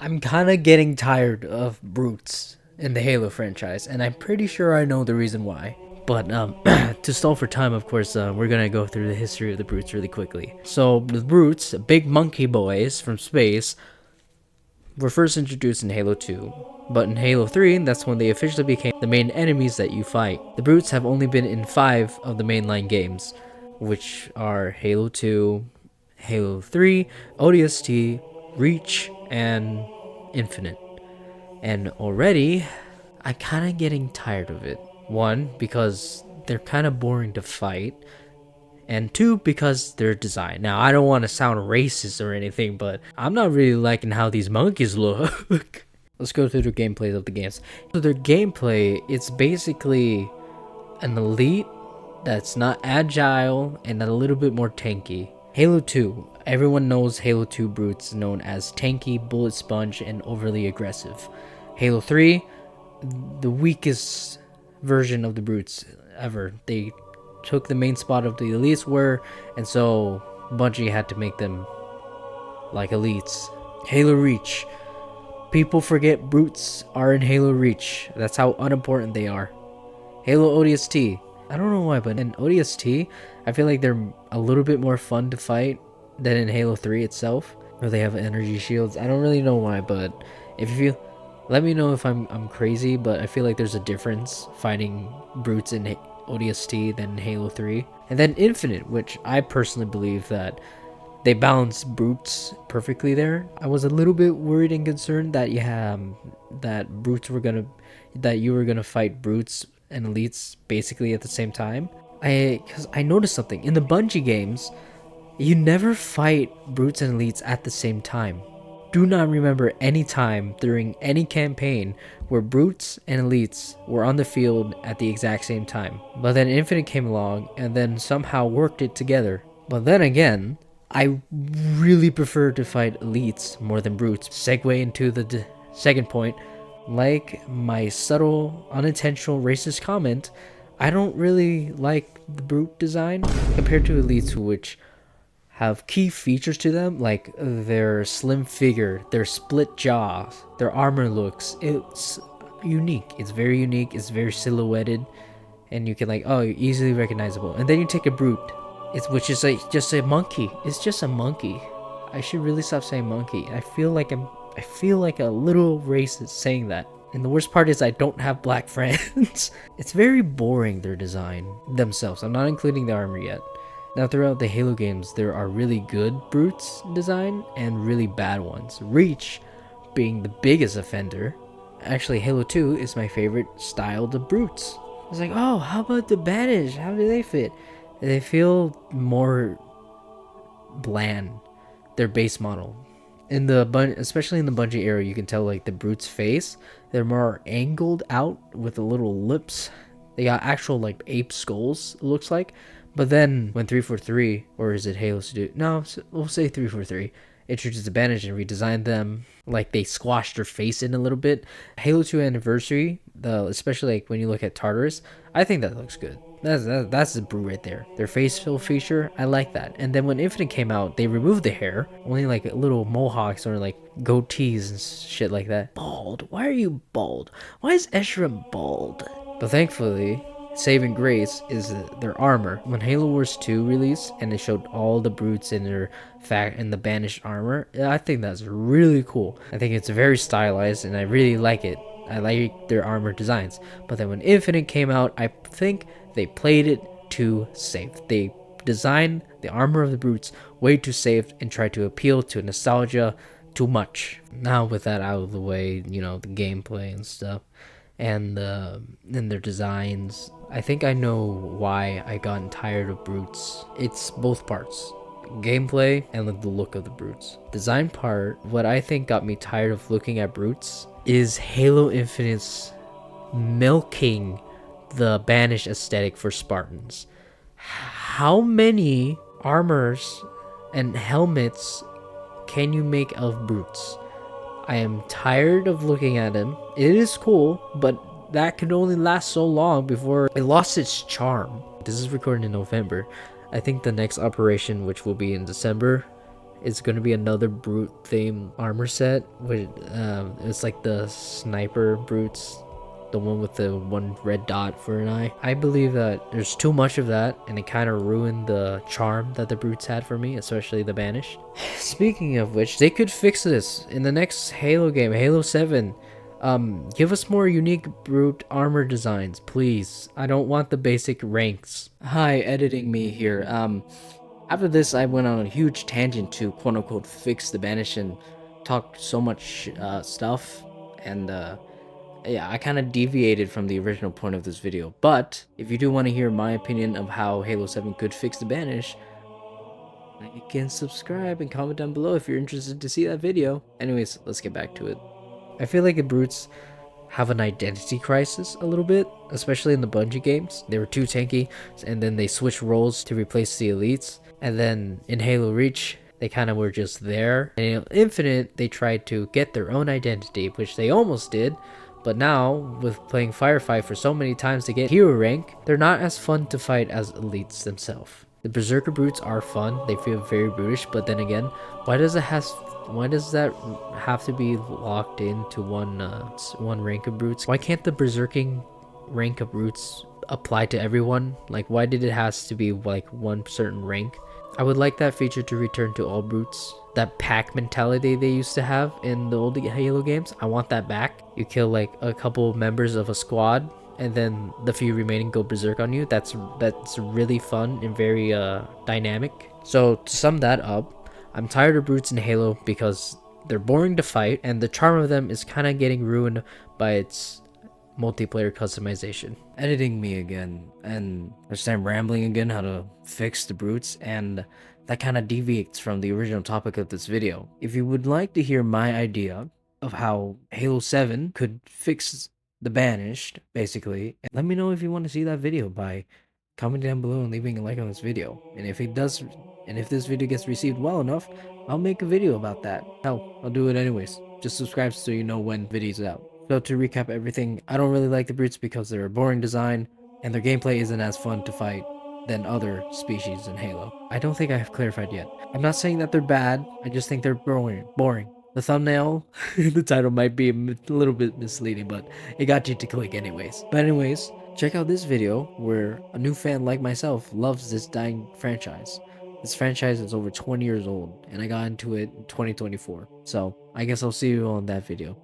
I'm kind of getting tired of brutes in the Halo franchise, and I'm pretty sure I know the reason why. But to stall for time, of course, we're gonna go through the history of the brutes really quickly. So the brutes, big monkey boys from space, were first introduced in Halo 2. But in Halo 3, that's when they officially became the main enemies that you fight. The brutes have only been in 5 of the mainline games, which are Halo 2, Halo 3, ODST, Reach, and Infinite. And already, I'm kind of getting tired of it. One, because they're kind of boring to fight, and two, because their design. Now, I don't want to sound racist or anything, but I'm not really liking how these monkeys look. Let's go through the gameplays of the games. So their gameplay, it's basically an elite that's not agile and a little bit more tanky. Halo 2. Everyone knows Halo 2 brutes known as tanky, bullet sponge, and overly aggressive. Halo 3, the weakest version of the brutes ever. They took the main spot of the elites were, and so Bungie had to make them like elites. Halo Reach. People forget brutes are in Halo Reach. That's how unimportant they are. Halo ODST. I don't know why, but in ODST, I feel like they're a little bit more fun to fight than in Halo 3 itself, where they have energy shields. I don't really know why, but if you let me know if I'm crazy, but I feel like there's a difference fighting brutes in ODST than Halo 3. And then Infinite, which I personally believe that they balance brutes perfectly there. I was a little bit worried and concerned that that you were gonna fight brutes and elites basically at the same time. Because I noticed something in the Bungie games, you never fight brutes and elites at the same time. Do not remember any time during any campaign where brutes and elites were on the field at the exact same time. But then Infinite came along and then somehow worked it together. But then again, I really prefer to fight elites more than brutes. Segue into the second point. Like my subtle, unintentional racist comment, I don't really like the brute design compared to elites, which have key features to them, like their slim figure, their split jaws, their armor looks. It's unique. It's very unique. It's very silhouetted, and you can easily recognizable. And then you take a brute, which is just a monkey. It's just a monkey. I should really stop saying monkey. I feel like a little racist saying that. And the worst part is I don't have black friends. It's very boring, their design themselves. I'm not including the armor yet. Now, throughout the Halo games, there are really good brutes design and really bad ones. Reach being the biggest offender. Actually, Halo 2 is my favorite style of brutes. It's like, oh, how about the Banish? How do they fit? They feel more bland. Their base model. Especially in the Bungie era, you can tell like the brute's face. They're more angled out with the little lips. They got actual like ape skulls, it looks like. But then when 343, or is it Halo Studio? No, we'll say 343, introduced the Banish and redesigned them. Like they squashed their face in a little bit. Halo 2 Anniversary, especially like when you look at Tartarus, I think that looks good. That's the brew right there. Their facial feature, I like that. And then when Infinite came out, they removed the hair, only like little mohawks or like goatees and shit like that. Bald? Why are you bald? Why is Esra bald? But thankfully, saving grace is their armor. When Halo Wars 2 released and they showed all the brutes in the banished armor, I think that's really cool. I think it's very stylized and I really like it. I like their armor designs. But then when Infinite came out, I think they played it too safe. They designed the armor of the brutes way too safe and tried to appeal to nostalgia too much. Now with that out of the way, the gameplay and stuff and their designs, I think I know why I gotten tired of brutes. It's both parts. Gameplay and the look of the brutes. Design part, what I think got me tired of looking at brutes is Halo Infinite's milking the Banish aesthetic for Spartans. How many armors and helmets can you make of brutes? I am tired of looking at them. It is cool, but that could only last so long before it lost its charm. This is recorded in November. I think the next operation, which will be in December, is going to be another brute theme armor set, which it's like the sniper brutes, the one with the one red dot for an eye. I believe that there's too much of that, and it kind of ruined the charm that the brutes had for me, especially the banished. Speaking of which, they could fix this in the next Halo game, Halo 7. Give us more unique brute armor designs, please. I don't want the basic ranks. Hi, editing me here. After this, I went on a huge tangent to quote unquote fix the banish and talked so much stuff, and yeah, I kind of deviated from the original point of this video. But if you do want to hear my opinion of how Halo 7 could fix the banish, you can subscribe and comment down below if you're interested to see that video. Anyways, let's get back to it. I feel like the brutes have an identity crisis a little bit, especially in the Bungie games. They were too tanky, and then they switched roles to replace the elites. And then in Halo Reach, they kind of were just there. And in Infinite, they tried to get their own identity, which they almost did. But now, with playing Firefight for so many times to get hero rank, they're not as fun to fight as elites themselves. The Berserker brutes are fun, they feel very brutish, but then again, why does that have to be locked into one rank of brutes? Why can't the berserking rank of brutes apply to everyone? Like, why did it has to be like one certain rank? I would like that feature to return to all brutes. That pack mentality they used to have in the old Halo games, I want that back. You kill like a couple members of a squad, and then the few remaining go berserk on you. That's really fun and very dynamic. So to sum that up, I'm tired of brutes in Halo because they're boring to fight, and the charm of them is kind of getting ruined by its multiplayer customization. Editing me again, and first time rambling again how to fix the brutes, and that kind of deviates from the original topic of this video. If you would like to hear my idea of how Halo 7 could fix the banished, basically, let me know if you want to see that video by commenting down below and leaving a like on this video. And if this video gets received well enough, I'll make a video about that. Hell, I'll do it anyways. Just subscribe so you know when video's out. So to recap everything, I don't really like the brutes because they're a boring design, and their gameplay isn't as fun to fight than other species in Halo. I don't think I have clarified yet. I'm not saying that they're bad, I just think they're boring. The thumbnail, the title might be a little bit misleading, but it got you to click anyways. But anyways, check out this video where a new fan like myself loves this dying franchise. This franchise is over 20 years old, and I got into it in 2024. So I guess I'll see you on that video.